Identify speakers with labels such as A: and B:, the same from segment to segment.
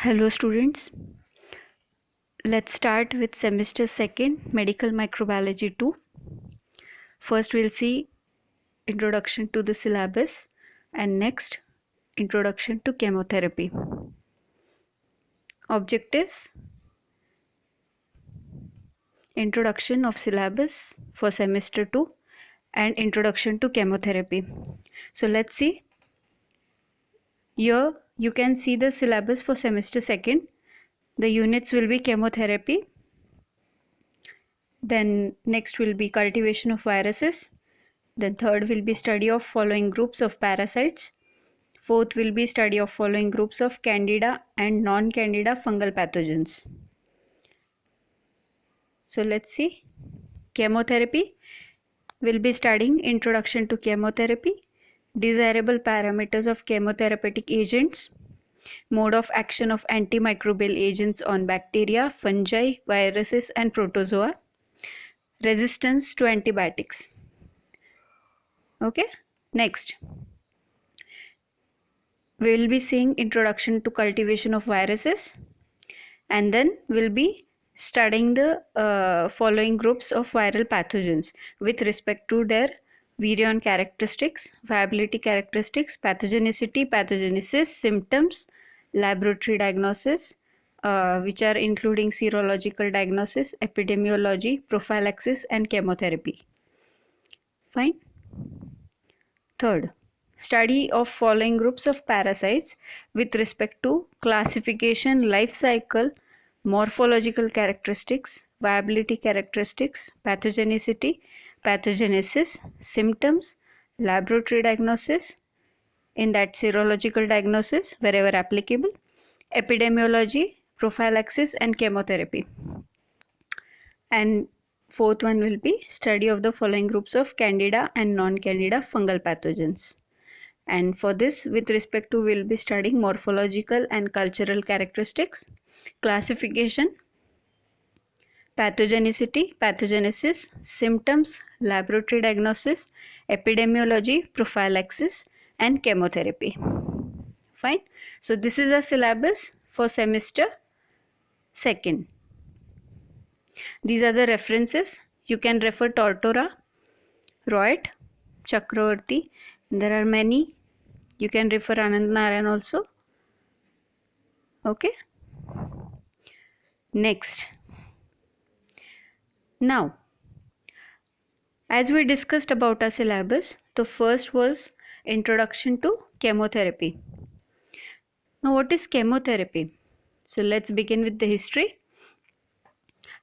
A: Hello students, let's start with semester 2nd Medical Microbiology 2. First we'll see introduction to the syllabus and next introduction to chemotherapy. Objectives: introduction of syllabus for semester 2 and introduction to chemotherapy. So let's see. Here you can see the syllabus for semester 2nd. The units will be chemotherapy. Then next will be cultivation of viruses. Then third will be study of following groups of parasites. Fourth will be study of following groups of candida and non-candida fungal pathogens. So let's see. Chemotherapy. We'll be studying introduction to chemotherapy, desirable parameters of chemotherapeutic agents, mode of action of antimicrobial agents on bacteria, fungi, viruses and protozoa, resistance to antibiotics. Okay, next we will be seeing introduction to cultivation of viruses, and then we'll be studying the following groups of viral pathogens with respect to their virion characteristics, viability characteristics, pathogenicity, pathogenesis, symptoms, laboratory diagnosis, which are including serological diagnosis, epidemiology, prophylaxis and chemotherapy. Fine. Third, study of following groups of parasites with respect to classification, life cycle, morphological characteristics, viability characteristics, pathogenicity, pathogenesis, symptoms, laboratory diagnosis, in that serological diagnosis wherever applicable, epidemiology, prophylaxis and chemotherapy. And fourth one will be study of the following groups of candida and non-candida fungal pathogens. And for this, with respect to, we'll be studying morphological and cultural characteristics, classification, pathogenicity, pathogenesis, symptoms, laboratory diagnosis, epidemiology, prophylaxis and chemotherapy. Fine. So this is a syllabus for semester 2nd. These are the references. You can refer Tortora, Royat, Chakravarti. There are many. You can refer Anand Narayan also. Okay. Next. Now, as we discussed about our syllabus, the first was introduction to chemotherapy. Now, what is chemotherapy? So let's begin with the history.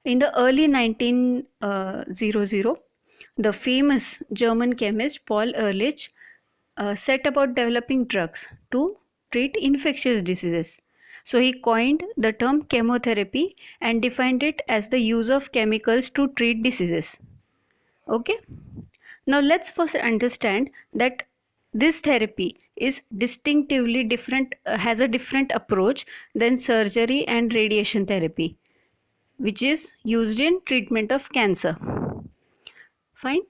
A: In the early 1900, the famous German chemist Paul Ehrlich set about developing drugs to treat infectious diseases. So he coined the term chemotherapy and defined it as the use of chemicals to treat diseases. Okay. Now let's first understand that this therapy is distinctively different, has a different approach than surgery and radiation therapy, which is used in treatment of cancer. Fine.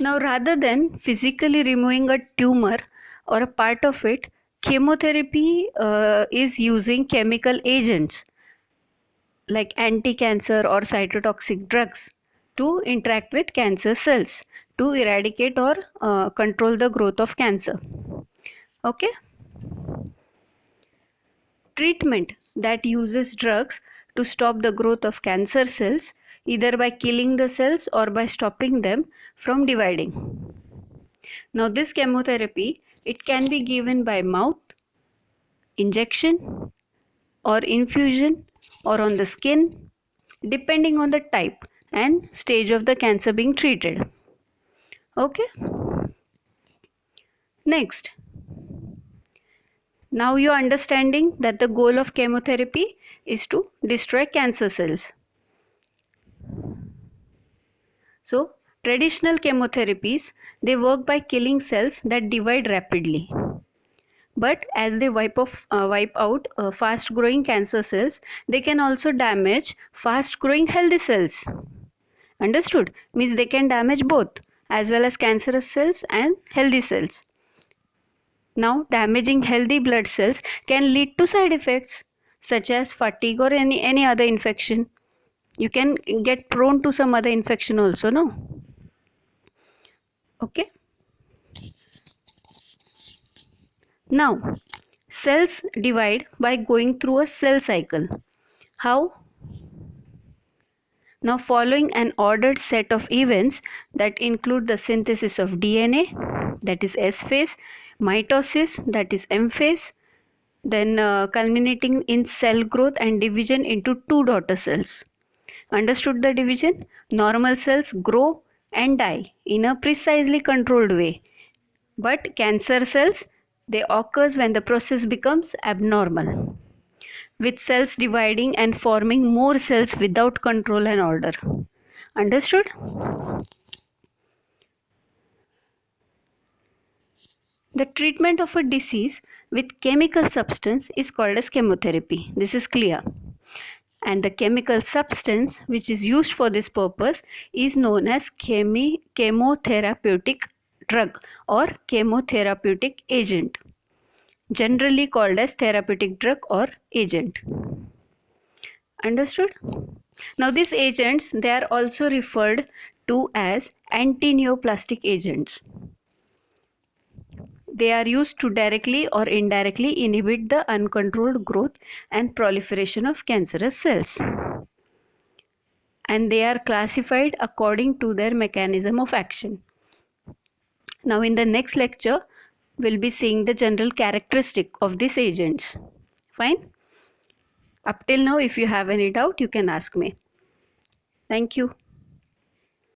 A: Now, rather than physically removing a tumor or a part of it, chemotherapy is using chemical agents like anti-cancer or cytotoxic drugs to interact with cancer cells to eradicate or control the growth of cancer. Okay. Treatment that uses drugs to stop the growth of cancer cells, either by killing the cells or by stopping them from dividing. Now this chemotherapy, it can be given by mouth, injection or infusion or on the skin, depending on the type and stage of the cancer being treated. Okay. Next. Now you are understanding that the goal of chemotherapy is to destroy cancer cells. So traditional chemotherapies, they work by killing cells that divide rapidly. But as they wipe out fast growing cancer cells, they can also damage fast growing healthy cells. Understood? Means they can damage both as well as cancerous cells and healthy cells. Now, damaging healthy blood cells can lead to side effects such as fatigue or any other infection. You can get prone to some other infection also, no? Okay. Now, cells divide by going through a cell cycle. How? Now, following an ordered set of events that include the synthesis of DNA, that is S phase, mitosis, that is M phase, then culminating in cell growth and division into two daughter cells. Understood the division? Normal cells grow and die in a precisely controlled way, but cancer cells, they occurs when the process becomes abnormal, with cells dividing and forming more cells without control and order. Understood? The treatment of a disease with chemical substance is called as chemotherapy. This is clear. And the chemical substance which is used for this purpose is known as chemotherapeutic drug or chemotherapeutic agent, generally called as therapeutic drug or agent. Understood? Now these agents, they are also referred to as antineoplastic agents. They are used to directly or indirectly inhibit the uncontrolled growth and proliferation of cancerous cells. And they are classified according to their mechanism of action. Now in the next lecture, we'll be seeing the general characteristic of these agents. Fine? Up till now, if you have any doubt, you can ask me. Thank you.